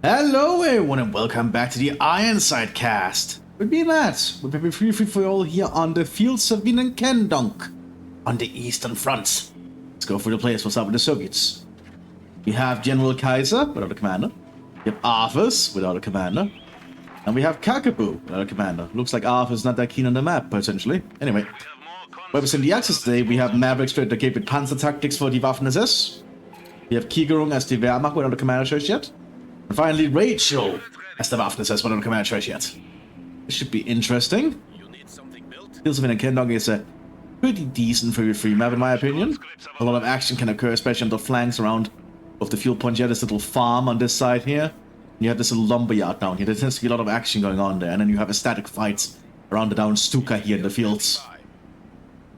Hello everyone and welcome back to the Ironside cast. With me Matt, we're very free for all here on the fields of Wien and Kendonk on the Eastern Front. Let's go for the players. What's up with the Soviets? We have General Kaiser without a commander. We have Arthas without a commander. And we have Kakaboo without a commander. Looks like Arthas not that keen on the map, potentially. Anyway, representing the Axis today, we have Maverick straight to Cape with Panzer Tactics for the Waffen-SS. We have Kigerung as the Wehrmacht without a commander choice yet. And finally, Rachel as the Waffen-SS without a commander choice yet. This should be interesting. Fields of Wien and Kendonk is a pretty decent 3v3 map in my opinion. A lot of action can occur, especially on the flanks around of the fuel point. You have this little farm on this side here. You have this little lumberyard down here. There tends to be a lot of action going on there. And then you have a static fight around the down Stuka here in the fields.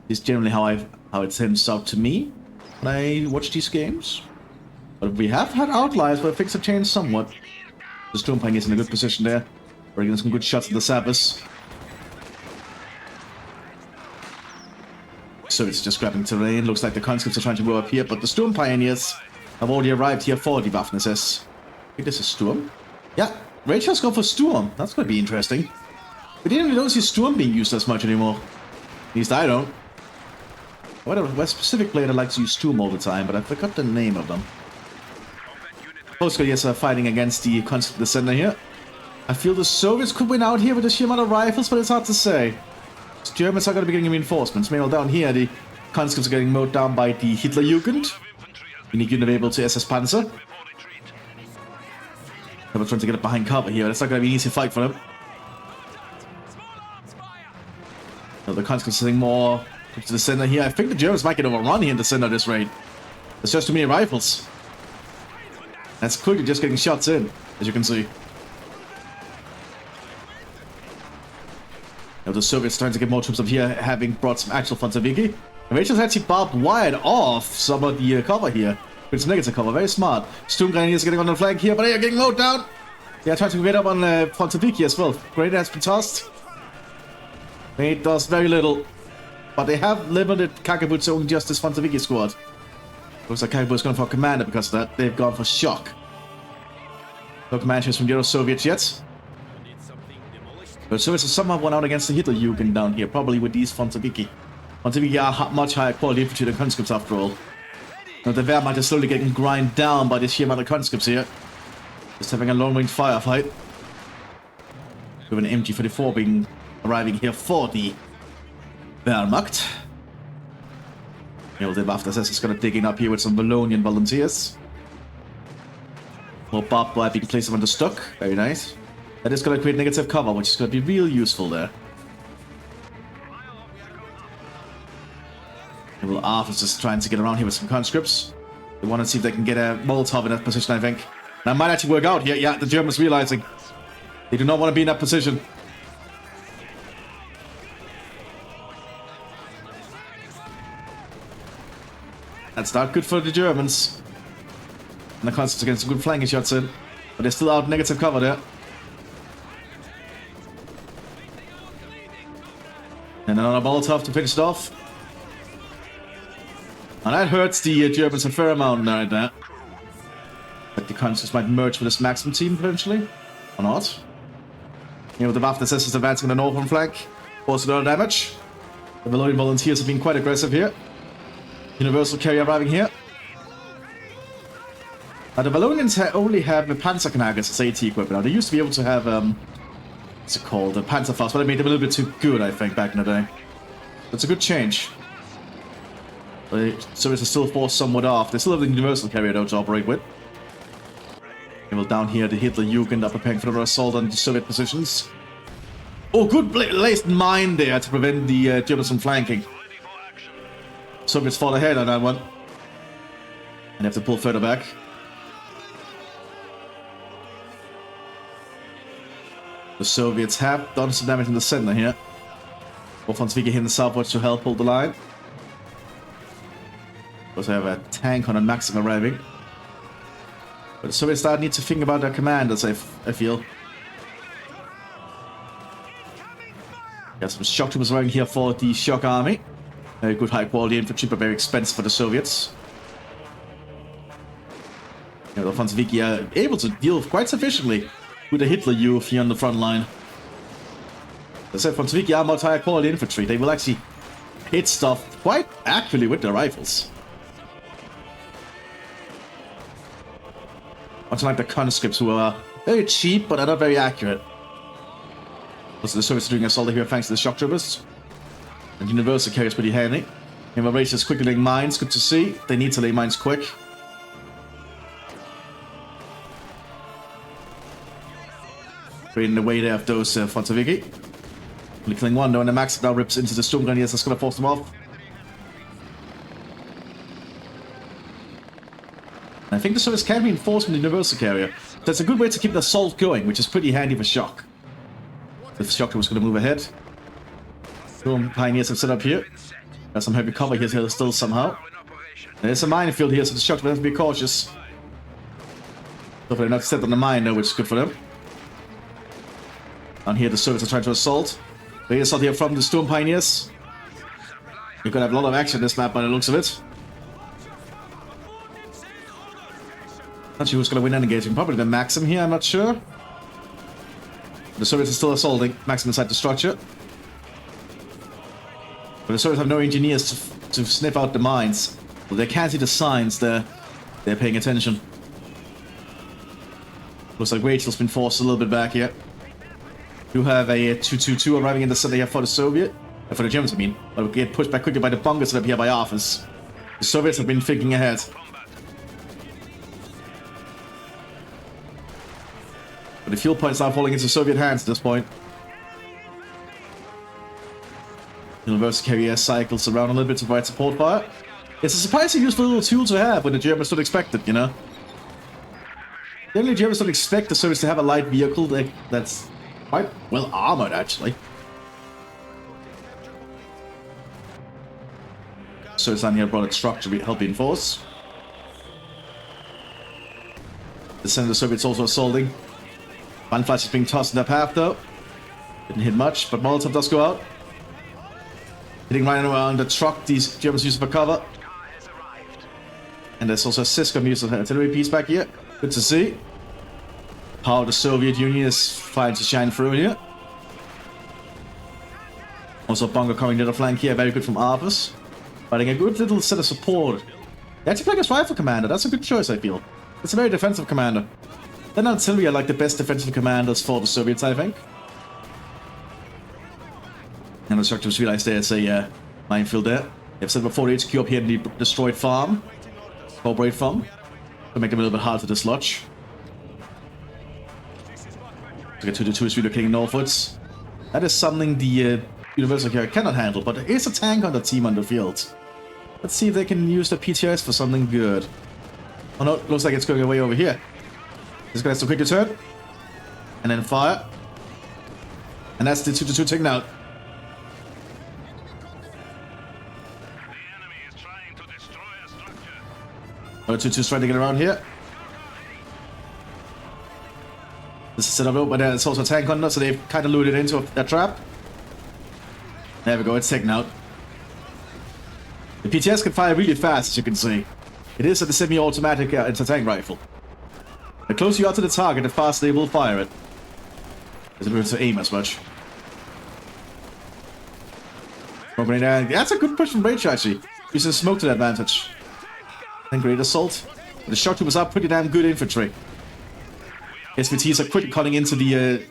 This is generally how it tends out to me when I watch these games. But we have had outliers where things have changed somewhat. The Sturmpang is in a good position there. We're getting some good shots at the Sabbaths. So it's just grabbing terrain. Looks like the conscripts are trying to go up here, but the Storm Pioneers have already arrived here for the Waffen-SS. I think this is Sturm. Yeah, Rachel's gone for Sturm. That's going to be interesting. We didn't really see Sturm being used as much anymore. At least I don't. What specific player that likes to use Sturm all the time, but I forgot the name of them. Postgres are fighting against the conscript in the center here. I feel the Soviets could win out here with the sheer amount of rifles, but it's hard to say. The Germans are going to be getting reinforcements. Meanwhile, down here, the conscripts are getting mowed down by the Hitlerjugend. We need unit able to SS Panzer. They're trying to get it behind cover here, but it's not going to be an easy fight for them. So the conscripts are sitting more to the center here. I think the Germans might get overrun here in the center of this raid. There's just too many rifles. That's quickly just getting shots in, as you can see. Now the Soviets trying to get more troops up here, having brought some actual Fanzaviki. And Rachel's actually barbed wired off some of the cover here. With some negative cover, very smart. Sturmgrenadiers getting on the flank here, but they are getting mowed down. They are trying to get up on Fanzaviki as well. Grenade has been tossed. It does very little. But they have limited Kakaboo to only just this Fanzaviki squad. Looks like Kakaboo is going for a commander because of that. They've gone for shock. No commanders from the other Soviets yet. The Soviets have somehow won out against the Hitlerjugend down here, probably with these Fanzaviki. Fanzaviki are much higher quality infantry than conscripts after all. Now the Wehrmacht is slowly getting grind down by this sheer amount of conscripts here. Just having a long-range firefight. With an MG-44 arriving here for the Wehrmacht. You know, the Waffen-SS is going to dig in up here with some Wallonian volunteers. More barbed wire being placed on the stock. Very nice. That is going to create negative cover, which is going to be real useful there. And well, Arthur's just trying to get around here with some conscripts. They want to see if they can get a Molotov in that position, I think. That might actually work out here. Yeah, the Germans realizing they do not want to be in that position. That's not good for the Germans. And the conscripts are getting some good flanking shots in. But they're still out negative cover there. And another Molotov to finish it off. And that hurts the Germans a fair amount right there. But the conscripts might merge with this Maxim team potentially. Or not. You know, the Waffen-SS is advancing on the northern flank. Forcing a lot of damage. The Wallonian volunteers have been quite aggressive here. Universal carrier arriving here. Now the Wallonians only have the Panzerknackers as AT equipment. Now they used to be able to have, what's it called? The Panzerfaust, but they made them a little bit too good, I think, back in the day. That's a good change. The Soviets are still forced somewhat off. They still have the Universal carrier though to operate with. And well, down here, the Hitlerjugend are preparing for the assault on the Soviet positions. Oh, good placed mine there to prevent the Germans from flanking. Soviets fall ahead on that one. And have to pull further back. The Soviets have done some damage in the center here. Wolfhansvika here in the southwards to help hold the line. Of course, I have a tank on a Maxim arriving. But the Soviets need to think about their commanders, I feel. Got some shock troopers arriving here for the shock army. Very good high quality infantry, but very expensive for the Soviets. Yeah, the Franzviki are able to deal quite sufficiently with the Hitler Youth here on the front line. As I said, Franzviki are much higher quality infantry. They will actually hit stuff quite accurately with their rifles. Much like the conscripts, who are very cheap but are not very accurate. Also, the Soviets are doing assault here thanks to the shock troopers. And universal carry is pretty handy. Invasion is quickly laying mines, good to see. They need to lay mines quick. Creating the way there of those Franzviki. Only killing one though, and the Max now rips into the Storm Grenadiers. That's going to force them off. And I think the Soviets can reinforce from the universal carrier. That's a good way to keep the assault going, which is pretty handy for shock. The shock was going to move ahead. Storm Pioneers have set up here. Got some heavy cover here still somehow. There's a minefield here, so the shock will have to be cautious. Hopefully they're not set on the mine though, which is good for them. Down here the Soviets are trying to assault. They assault here from the Storm Pioneers. You're gonna have a lot of action in this map by the looks of it. Not sure who's gonna win that engagement. Probably the Maxim here, I'm not sure. The Soviets are still assaulting. Maxim inside the structure. But the Soviets have no engineers to sniff out the mines. But they can't see the signs they're paying attention. Looks like Rachel's been forced a little bit back here. You have a 222 arriving in the center here for the Soviet. For the Germans, I mean. But will get pushed back quickly by the bunkers set up here by Office. The Soviets have been thinking ahead. But the fuel points are falling into Soviet hands at this point. Universal carrier cycles around a little bit to provide support fire. It's a surprisingly useful little tool to have when the Germans don't expect it, you know? Generally, Germans don't expect the Soviets to have a light vehicle that's quite well armored, actually. So it's on here brought its structure to help reinforce. The center of the Soviets also assaulting. One flash is being tossed in their path though. Didn't hit much, but Molotov does go out. Hitting right around the truck these Germans use for cover. And there's also a Cisco music artillery piece back here. Good to see. How the Soviet Union is trying to shine through here. Also bunker coming to the flank here, very good from Arthurs. Fighting a good little set of support. They actually playing as rifle commander, that's a good choice I feel. It's a very defensive commander. Then artillery are like the best defensive commanders for the Soviets, I think. And the structures realize there's a minefield there. They've set up a 40 HQ up here in the destroyed farm. Corporate farm. To make them a little bit hard to dislodge. To get to the 2 is relocating northwards. That is something the Universal Carrier cannot handle, but there is a tank on the team on the field. Let's see if they can use the PTIs for something good. Oh no, looks like it's going away over here. This guy has to quickly turn. And then fire. And that's the 2-2 taken out. Another 2-2's trying to get around here. This is set up low, but there's also a tank on us, so they've kind of lured it into a trap. There we go, it's taken out. The PTS can fire really fast, as you can see. It is a semi-automatic anti-tank rifle. The closer you are to the target, the faster they will fire it. Doesn't have to aim as much. That's a good push from Rage, actually. Using smoke to the advantage. And great assault. The shock troopers are pretty damn good infantry. SVTs are quickly cutting into the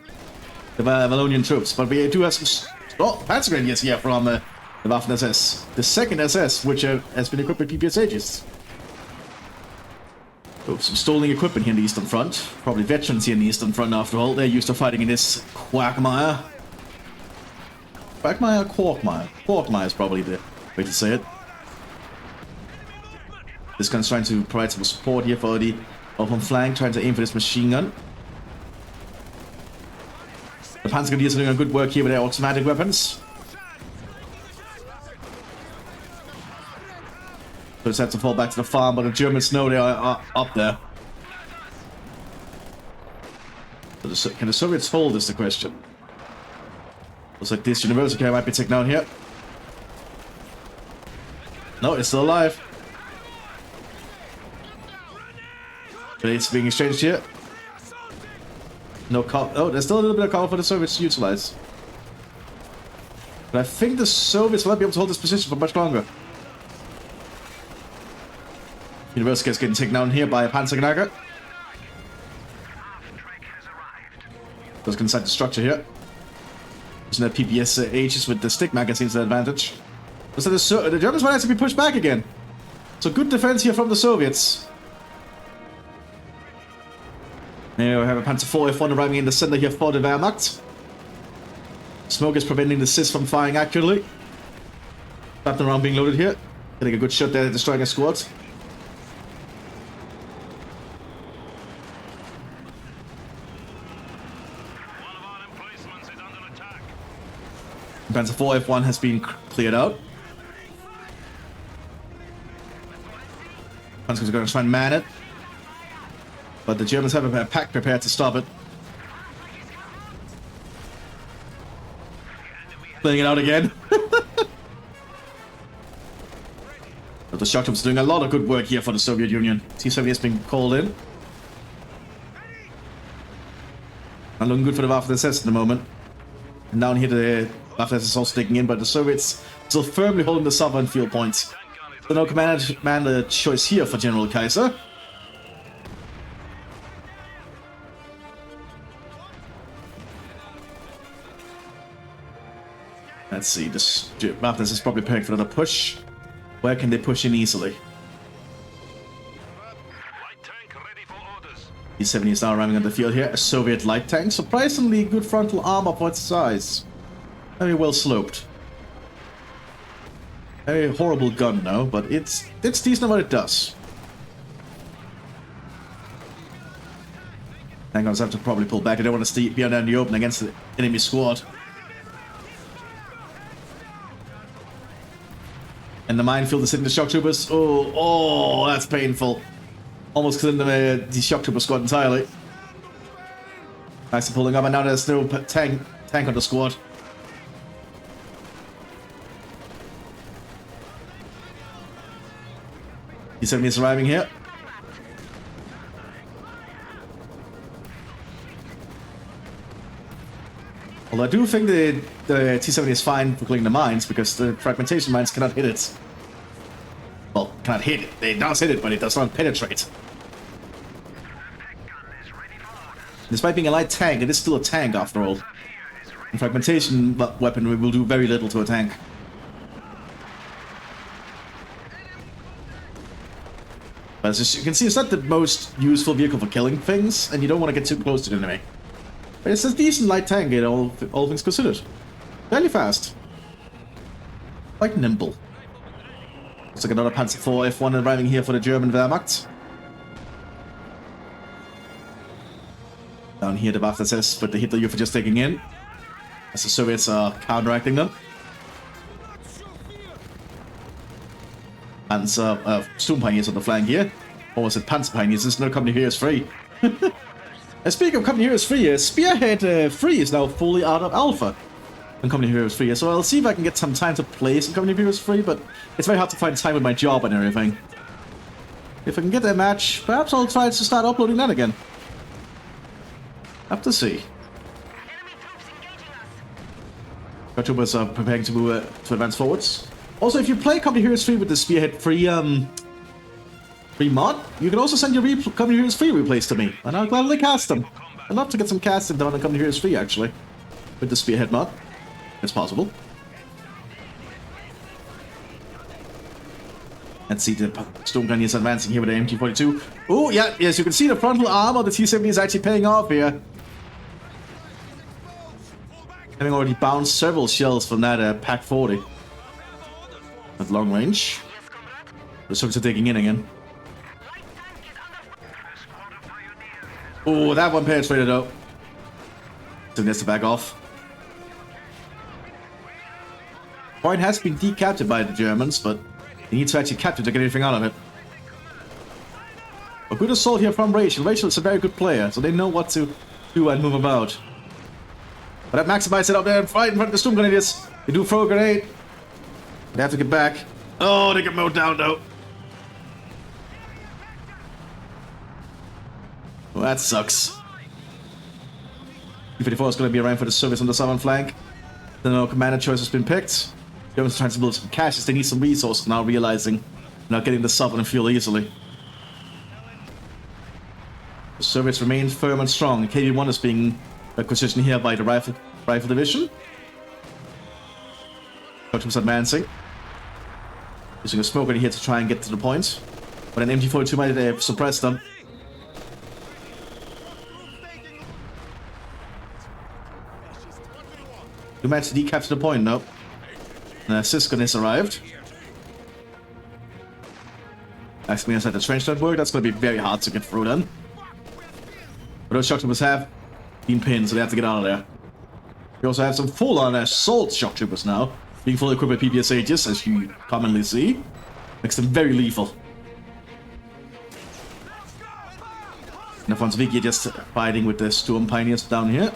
Wallonian troops, but we do have some Panzer Grenadiers here from the Waffen SS. The second SS, which has been equipped with PPSHs. Oh, some stolen equipment here in the Eastern Front. Probably veterans here in the Eastern Front after all. They're used to fighting in this quagmire. Quagmire or Quarkmire? Quarkmire is probably the way to say it. This gun's trying to provide some support here for the open flank, trying to aim for this machine gun. The Panzer Grenadiers are doing good work here with their automatic weapons. So it's had to fall back to the farm, but the Germans know they are up there. So can the Soviets hold is the question. Looks like this Universal Carrier might be taken out here. No, it's still alive. Grenades being exchanged here. No call. Oh, there's still a little bit of call for the Soviets to utilize. But I think the Soviets will not be able to hold this position for much longer. University is getting taken down here by a Panzergnager. Goes inside the structure here. Using their PPS H's with the stick magazines to advantage. So the Germans might have to be pushed back again. So good defense here from the Soviets. Now we have a Panzer IV F1 arriving in the center here for the Wehrmacht. Smoke is preventing the CIS from firing accurately. Captain round being loaded here. Getting a good shot there, destroying a squad. Panzer IV F1 has been cleared out. Panzer's going to try and man it. But the Germans have a pack prepared to stop it. Playing it out again. But the shock troops are doing a lot of good work here for the Soviet Union. T-70 has been called in. Not looking good for the Waffen-SS at the moment. And down here the Waffen-SS is also taking in, but the Soviets still firmly holding the southern field points. So no commander choice here for General Kaiser. Let's see, this Mthis is probably preparing for another push. Where can they push in easily? T-70 is now arriving on the field here. A Soviet light tank. Surprisingly good frontal armor for its size. Very well sloped. Very horrible gun now, but it's decent at what it does. Tank guns have to probably pull back. They don't want to be out in the open against the enemy squad. And the minefield is hitting the shock troopers. Oh, that's painful. Almost killing the shock trooper squad entirely. Nice pulling up, and now there's no tank on the squad. T-70 is arriving here. Although I do think the T-70 is fine for killing the mines, because the fragmentation mines cannot hit it. Well, cannot hit it. It does hit it, but it does not penetrate. Despite being a light tank, it is still a tank after all. And fragmentation weapon will do very little to a tank. But as you can see, it's not the most useful vehicle for killing things, and you don't want to get too close to the enemy. But it's a decent light tank, all things considered. Fairly fast. Quite nimble. Looks like another Panzer IV F1 arriving here for the German Wehrmacht. Down here the Waffen-SS, but the Hitler Youth are just taking in. As the Soviets are counteracting them. Panzer, Sturmpioneers on the flank here. Or was it Panzer Pioneers? There's no company here is free. Speaking of Company Heroes Free, Spearhead 3 is now fully out of alpha on Company Heroes Free, so I'll see if I can get some time to play some Company Heroes Free, but it's very hard to find time with my job and everything. If I can get a match, perhaps I'll try to start uploading that again. Have to see. Troopers are preparing to move to advance forwards. Also, if you play Company Heroes 3 with the Spearhead free mod, you can also send your Company Heroes 3 replays to me, and I'll gladly cast them. I'd love to get some casting done on Company Heroes 3 actually, with the Spearhead mod. It's possible. Let's see, the Stormgun is advancing here with the MT-42. Oh, yeah, yes, you can see the frontal armor of the T-70 is actually paying off here. Having already bounced several shells from that Pack 40. At long range. The Soviets are taking in again. Oh, that one penetrated though. So he has to back off. Point has been decaptured by the Germans, but they need to actually capture to get anything out of it. A good assault here from Rachel. Rachel is a very good player, so they know what to do and move about. But that Maximize it up there and fight in front of the Storm Grenadiers. They do throw a grenade. They have to get back. Oh, they get mowed down though. Well, that sucks. T-34 is going to be around for the service on the southern flank. The no commander choice has been picked. Germans trying to build some caches. They need some resources now, realizing they're not getting the southern fuel easily. The Soviets remain firm and strong. KV-1 is being acquisitioned here by the rifle division. Troops advancing. Using a smoke here to try and get to the point. But an MG42 might suppress them. You managed to decapture the point, no. Siscon has arrived. Asking me inside the trench network, that's going to be very hard to get through then. But those shock troopers have been pinned, so they have to get out of there. We also have some full-on assault shock troopers now, being fully equipped with PPSHs, as you commonly see. Makes them very lethal. And Viki just fighting with the Storm Pioneers down here.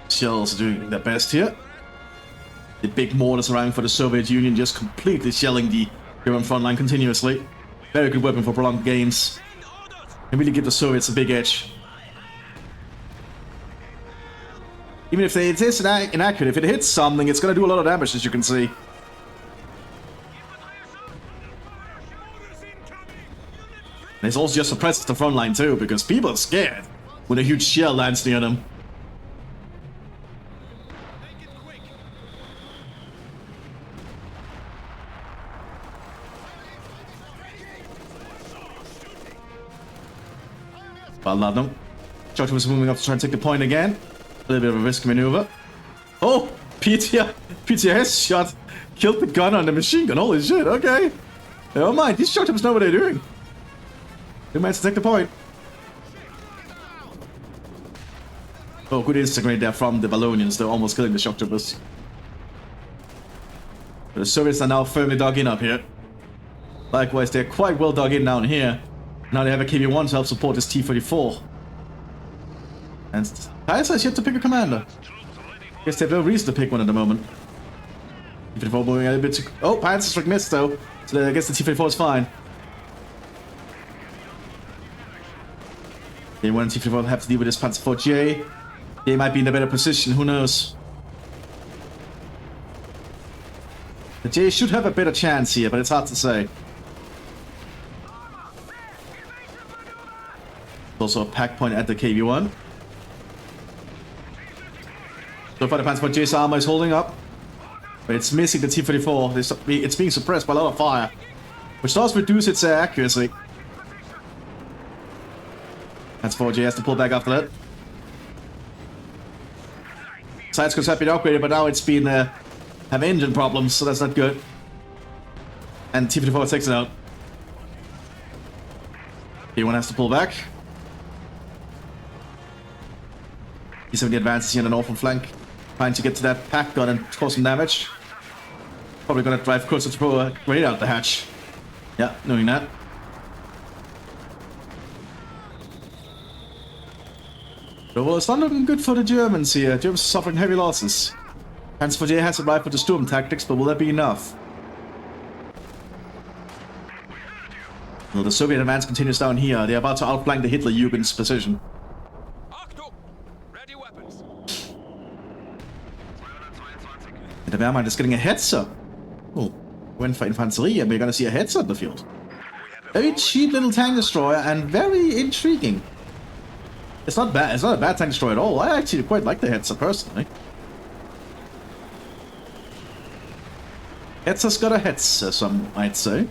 Shells doing their best here. The big mortars around for the Soviet Union just completely shelling the German front line continuously. Very good weapon for prolonged games. Can really give the Soviets a big edge. Even if it is inaccurate, if it hits something, it's going to do a lot of damage, as you can see. And it's also just suppresses the front line too, because people are scared when a huge shell lands near them. Baladno. Shock was moving up to try and take the point again. A little bit of a risk maneuver. Oh! PTS shot killed the gun on the machine gun. Holy shit, okay. Never mind, these shock troopers know what they're doing. They managed to take the point. Oh, good instinct right there from the Ballonians. They're almost killing the shock troopers. But the Soviets are now firmly dug in up here. Likewise, they're quite well dug in down here. Now they have a KV-1 to help support this T-34. And Kaiser is yet to pick a commander. Guess they have no reason to pick one at the moment. T-34 moving a little bit too... Oh, Panzerstrike missed though. So I guess the T-34 is fine. K1 and T-34 have to deal with this Panzer IV J. They might be in a better position, who knows. The J should have a better chance here, but it's hard to say. Also a pack point at the KV-1. So far the Panzer IV J's armor is holding up. But it's missing the T-34. It's being suppressed by a lot of fire. Which does reduce its accuracy. Panzer IV J has to pull back after that. Side scopes have been upgraded, but now it's been have engine problems, so that's not good. And T-34 takes it out. K1 has to pull back. T-70 advances here on the northern flank, trying to get to that pack gun and cause some damage. Probably gonna drive closer to throw a grenade out the hatch. Yeah, knowing that. So, well, it's not looking good for the Germans here. Germans are suffering heavy losses. Panzer IV J has arrived with the Sturm tactics, but will that be enough? Well, the Soviet advance continues down here. They're about to outflank the Hitlerjugend's position. And the Wehrmacht is getting a Hetzer. Oh, went for Infanterie, and we're gonna see a Hetzer in the field. Very cheap little tank destroyer and very intriguing. It's not bad. It's not a bad tank destroyer at all. I actually quite like the Hetzer personally. Hetzer's got a Hetzer, some might say.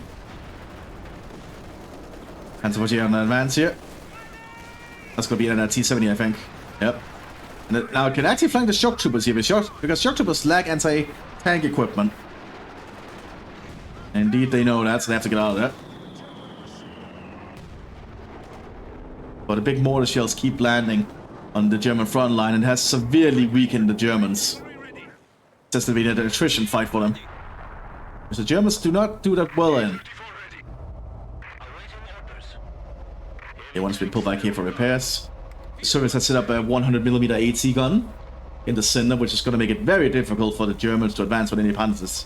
Panzer IV J on the advance here. That's gonna be in a T-70, I think. Yep. And now it can actually flank the shock troopers here, because shock troopers lack anti-tank equipment. Indeed, they know that, so they have to get out of there. But the big mortar shells keep landing on the German front line and has severely weakened the Germans. It's just been an attrition fight for them. Because the Germans do not do that well in. They want to be pulled back here for repairs. The Soviets have set up a 100mm AT gun. in the center, which is going to make it very difficult for the Germans to advance with any panzers.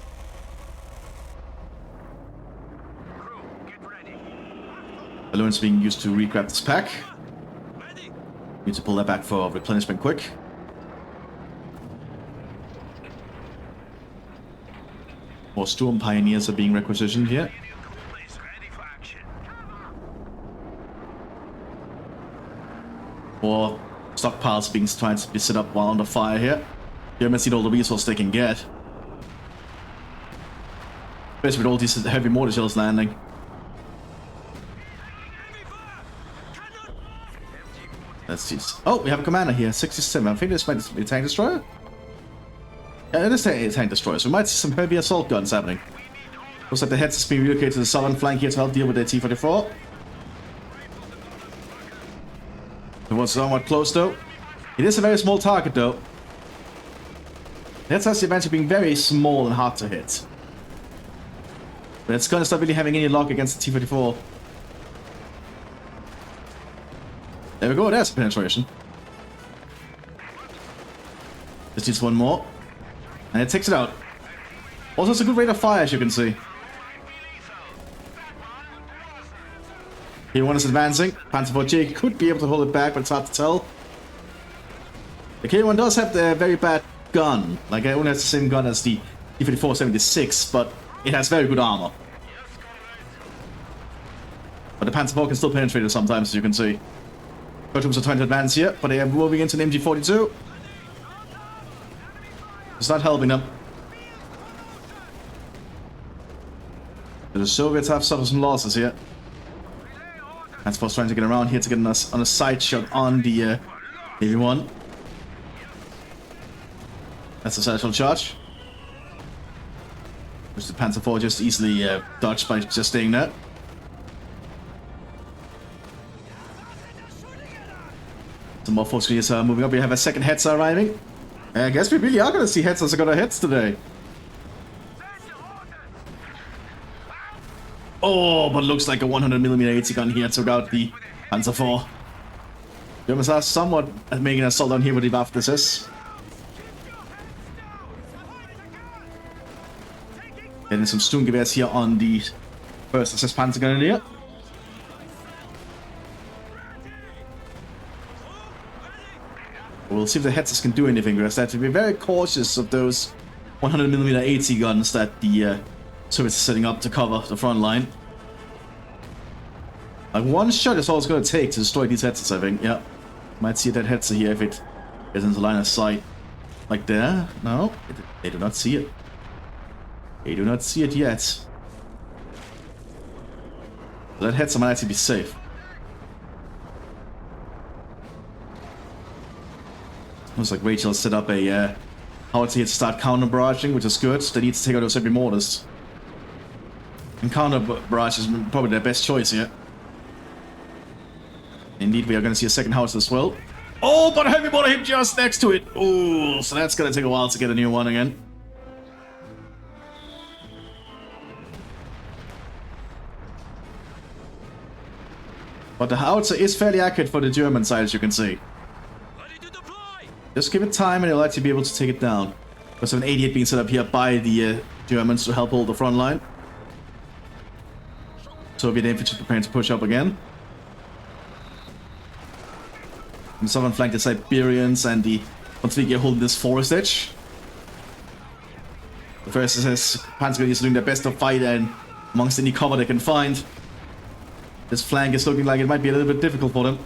Balloons being used to regrab this pack. Need to pull that back for replenishment quick. More Storm Pioneers are being requisitioned here. More stockpiles being trying to be set up while under fire here. Germans need all the resources they can get. Especially with all these heavy mortar shells landing. Let's see. Oh, we have a commander here, 67. I think this might be a tank destroyer. Yeah, it is a tank destroyer, so we might see some heavy assault guns happening. Looks like the heads is being relocated to the southern flank here to help deal with the T-44. It was somewhat close though. It is a very small target though. That's actually eventually being very small and hard to hit. But it's gonna start really having any luck against the T-44. There we go, there's penetration. Just needs one more. And it takes it out. Also, it's a good rate of fire, as you can see. K1 is advancing. Panzer IV-J could be able to hold it back, but it's hard to tell. The K1 does have the very bad gun. Like, it only has the same gun as the T-54-76, but it has very good armor. But the Panzer IV can still penetrate it sometimes, as you can see. Troops are trying to advance here, but they are moving into an MG-42. It's not helping them. The Soviets have suffered some losses here. That's what's trying to get around here to get on a side shot on the Navy 1. That's a satchel charge. Which the Panzer IV just easily dodged by just staying there. Some more force creators are moving up. We have a second Hetzer arriving. I guess we really are going to see Hetzers got our heads today. Oh, but looks like a 100mm AT gun here took out the Panzer IV. Germans are somewhat making an assault on here with the Mthis. Getting some Sturmgewehrs here on the first SS Panzer Grenadier. We'll see if the Hetzers can do anything with us. They have to be very cautious of those 100mm AT guns that the Soviets are setting up to cover the front line. Like, one shot is all it's going to take to destroy these Hetzers, I think. Yeah. Might see that Hetzer here if it is in the line of sight. Like there. No, they do not see it. They do not see it yet. So that Hetzer might actually be safe. Looks like Rachel set up a howitzer here to start counter barraging, which is good. They need to take out those heavy mortars. And counter barrage is probably their best choice here. Indeed, we are going to see a second house as well. Oh, but a heavy mortar hit just next to it. Oh, so that's going to take a while to get a new one again. But the howitzer is fairly accurate for the German side, as you can see. Just give it time and it'll actually be able to take it down. There's an 88 being set up here by the Germans to help hold the front line. Soviet infantry preparing to push up again. On the southern flank, the Siberians and the Mthis holding this forest edge. The first SS Panzer is doing their best to fight and amongst any cover they can find. This flank is looking like it might be a little bit difficult for them.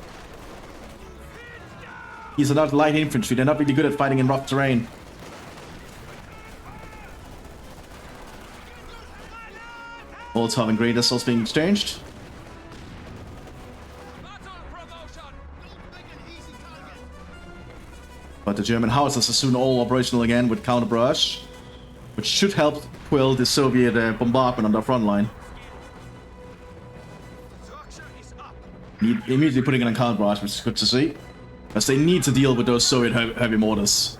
These are not light infantry, they're not really good at fighting in rough terrain. Molotov and great assaults being exchanged. But the German howitzers are soon all operational again with counter barrage, which should help quell the Soviet bombardment on their front line. Immediately putting in a counter barrage, which is good to see. As they need to deal with those Soviet heavy mortars.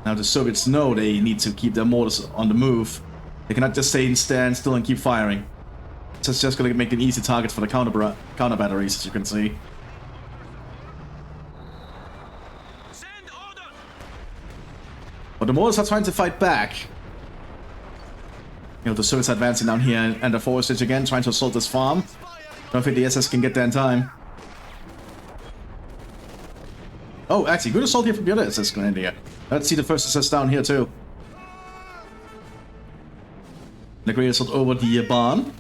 Now the Soviets know they need to keep their mortars on the move. They cannot just stand still and keep firing. It's just going to make them easy targets for the counter batteries, as you can see. But the Mortars are trying to fight back. You know, the Soviets advancing down here and the forest again, trying to assault this farm. I don't think the SS can get there in time. Oh, actually, good assault here from the other SS going here. Let's see the first SS down here too. The great assault over the barn.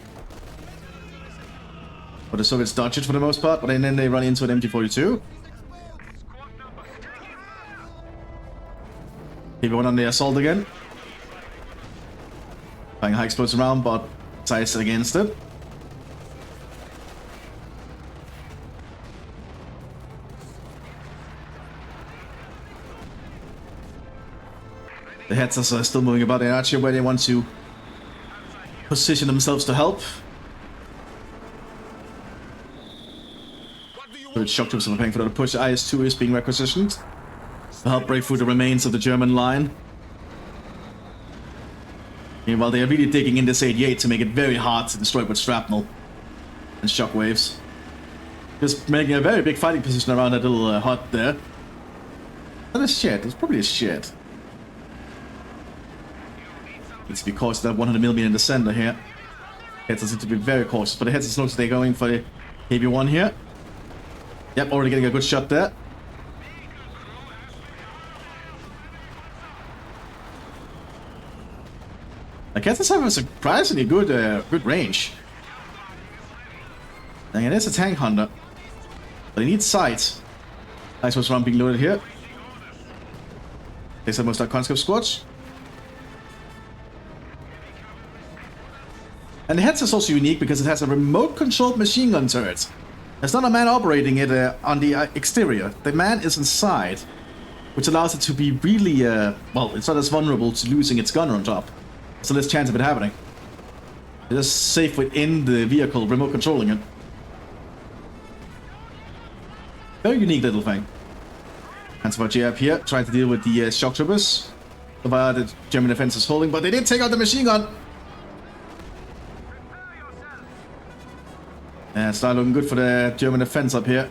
But the Soviets dodge it for the most part, but then they run into an MG42. People went on the assault again. Flying high explosive round, but sized against it. The heads are still moving about. They're not sure where they want to position themselves to help. Third shock troops are preparing for the push. IS-2 is being requisitioned to help break through the remains of the German line. Meanwhile, they are really digging in this 88 to make it very hard to destroy with shrapnel and shockwaves. Just making a very big fighting position around that little hut there. That is shit. It's probably a shit. Needs to be cautious of that 100mm in the center here. Heads seem to be very cautious, but the heads looks like they're going for the KB1 here. Yep, already getting a good shot there. The Kansas have a surprisingly good good range. And it is a tank hunter. But he needs sight. Nice was one being loaded here. Takes almost like conscript squads. And the heads is also unique because it has a remote controlled machine gun turret. There's not a man operating it on the exterior. The man is inside, which allows it to be really, well, it's not as vulnerable to losing its gun on top. So less chance of it happening. It is safe within the vehicle, remote controlling it. Very unique little thing. Hands of RG up here, trying to deal with the shock troopers. The German defense is holding, but they did take out the machine gun. Yeah, it's not looking good for the German defense up here.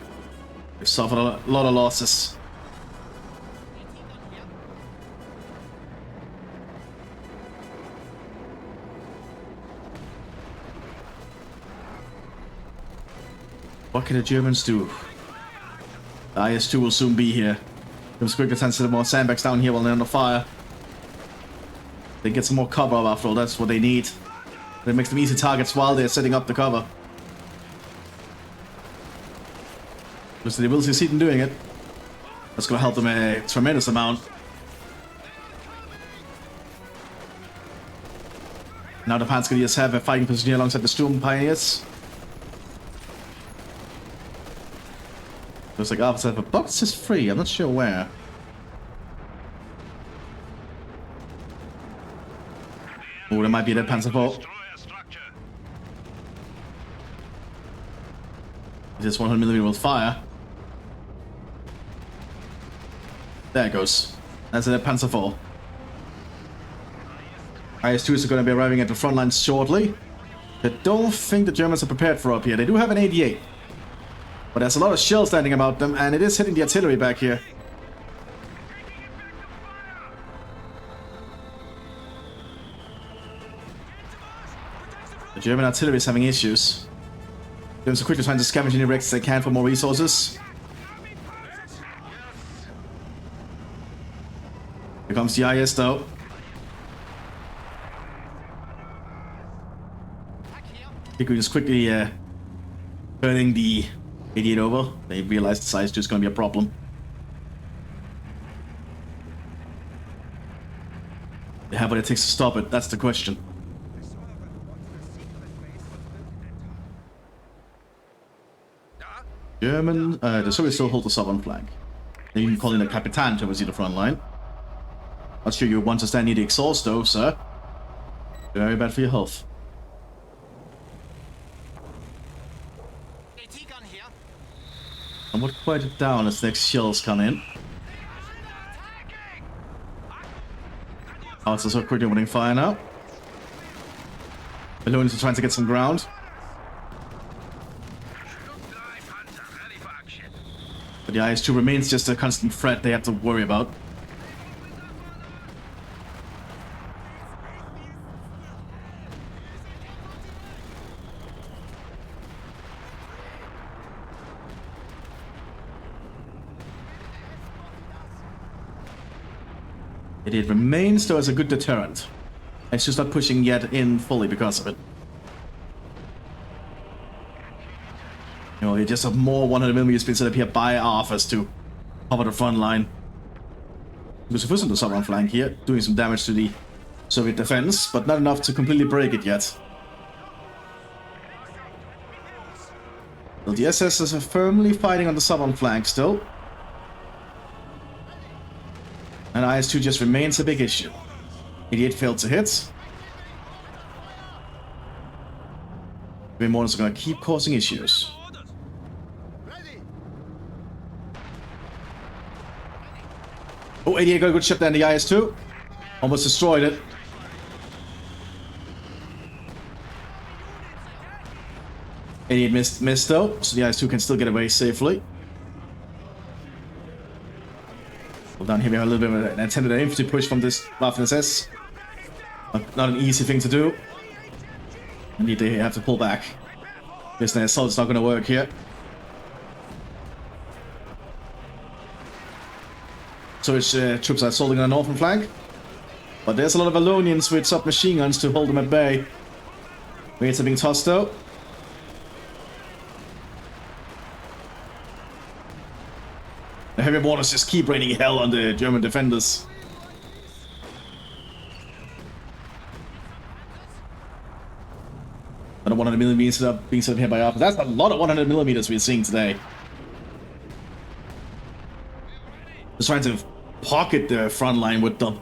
They've suffered a lot of losses. What can the Germans do? The IS-2 will soon be here. Comes quickly sends some more sandbags down here while they're under fire. They get some more cover after all, that's what they need. It makes them easy targets while they're setting up the cover. Just they will succeed in doing it. That's going to help them a tremendous amount. Now the Panzergrenadiers have a fighting position here alongside the Sturm Pioneers. Looks like officer have a box is free. I'm not sure where. Oh, there might be that Panzer IV. This 100mm will fire. There it goes. That's a Panzer IV. IS-2 is going to be arriving at the front lines shortly. I don't think the Germans are prepared for up here. They do have an 88. But there's a lot of shells standing about them, and it is hitting the artillery back here. The German artillery is having issues. Germans are quickly trying to scavenge any wrecks they can for more resources. Here comes the IS though. He could just quickly turning the 88 over. They realize the size is just going to be a problem. They have what it takes to stop it, that's the question. German, the Soviets still hold the southern flank. They even call in a Capitan to oversee the front line. Not sure you want to stand near the exhaust though, sir. Very bad for your health. And we'll quiet it down as the next shells come in. Oh, it's also quickly opening fire now. Balloons are trying to get some ground. But the IS-2 remains just a constant threat they have to worry about. It remains, though, as a good deterrent. It's just not pushing yet in fully because of it. You know, you just have more 100mm being set up here by Arthurs to cover the front line. Because if on the southern flank here, doing some damage to the Soviet defense, but not enough to completely break it yet. So the SS are firmly fighting on the southern flank still. And IS-2 just remains a big issue. 88 failed to hit. Mortars are going to keep causing issues. Oh, 88 got a good shot there in the IS-2. Almost destroyed it. Missed though, so the IS-2 can still get away safely. Well, down here we have a little bit of an intended infantry push from this Waffen-SS. Not an easy thing to do. Indeed, they have to pull back. This assault's not going to work here. So its troops are assaulting on the northern flank. But there's a lot of Alonians with submachine guns to hold them at bay. Weights are being tossed though. The heavy mortars just keep raining hell on the German defenders. Another 100mm being set up here by Arthur. That's a lot of 100mm we're seeing today. Just trying to pocket the front line with them.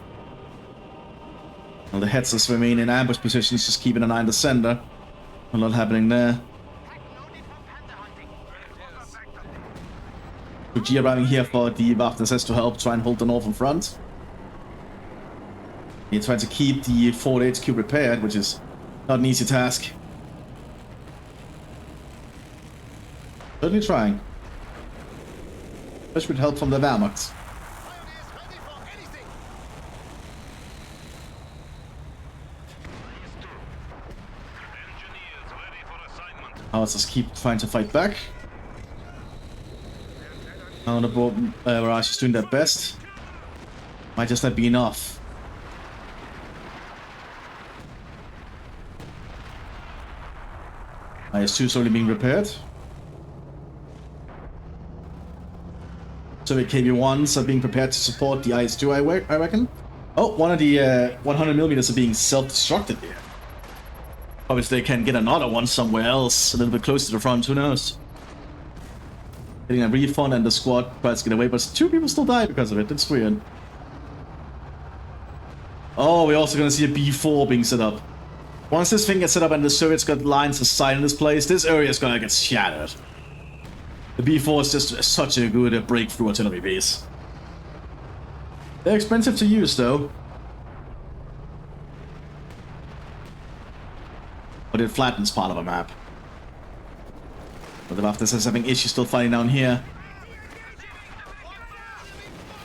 Well, the Hetzers remain in ambush positions, just keeping an eye on the center. A lot happening there. G arriving here for the Waffen-SS to help try and hold the northern front. He's trying to keep the Fort HQ repaired, which is not an easy task. Certainly trying. Especially with help from the Wehrmacht. Let's just keep trying to fight back. On the board, Mirage is doing their best. Might just not be enough. IS-2 is slowly being repaired. Soviet KV-1s are being prepared to support the IS-2, I reckon. Oh, one of the 100mm are being self-destructed here. Obviously, they can get another one somewhere else, a little bit closer to the front, who knows? Getting a refund and the squad tries to get away, but 2 people still die because of it. That's weird. Oh, we're also gonna see a B4 being set up. Once this thing gets set up and the Soviets got lines of sight in this place, this area is gonna get shattered. The B4 is just such a good breakthrough artillery piece. They're expensive to use, though. But it flattens part of a map. But the Waffen is having issues still fighting down here.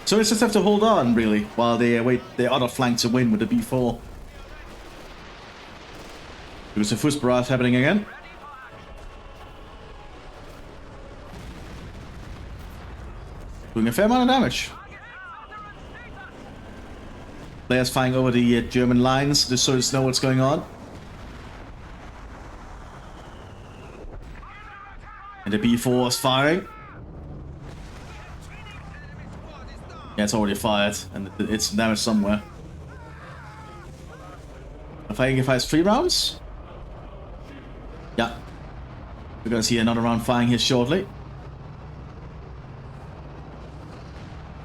So it's just have to hold on, really, while they wait the other flank to win with the B4. There's a Fuß barrage happening again. Doing a fair amount of damage. Players flying over the German lines just so to know what's going on. And the B4 is firing. Yeah, it's already fired, and it's damaged somewhere. If I fires 3 rounds? Yeah. We're gonna see another round firing here shortly.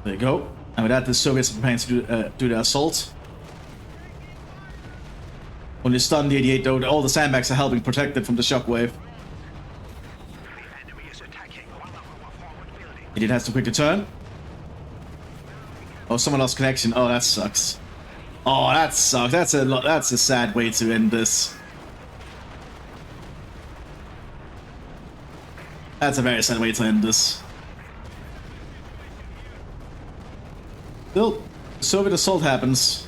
There you go. And with that, the Soviets are preparing to do their assault. When you stun the 88, though, all the sandbags are helping protect it from the shockwave. It has to quickly turn. Oh, someone lost connection. Oh, that sucks. Oh, that sucks. That's a sad way to end this. That's a very sad way to end this. Still, Soviet assault happens.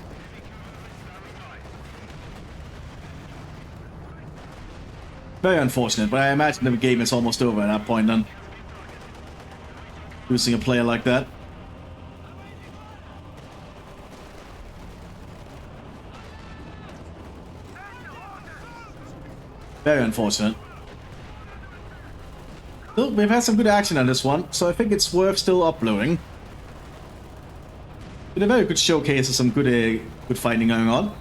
Very unfortunate, but I imagine the game is almost over at that point then. Losing a player like that. Very unfortunate. Still, we've had some good action on this one, so I think it's worth still uploading. Been a very good showcase of some good fighting going on.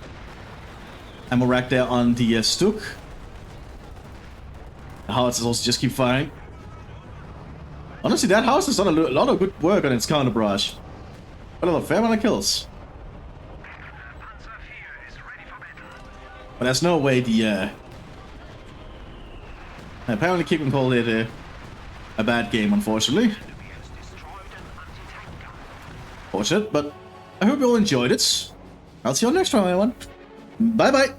Ammo rack there on the Stuk. The howitzers also just keep firing. Honestly, that house has done a lot of good work on its counter barrage. Got a fair amount of kills. But there's no way the apparently Keep called it a bad game, unfortunately. Fortunate, but I hope you all enjoyed it. I'll see you on next time, everyone. Bye bye.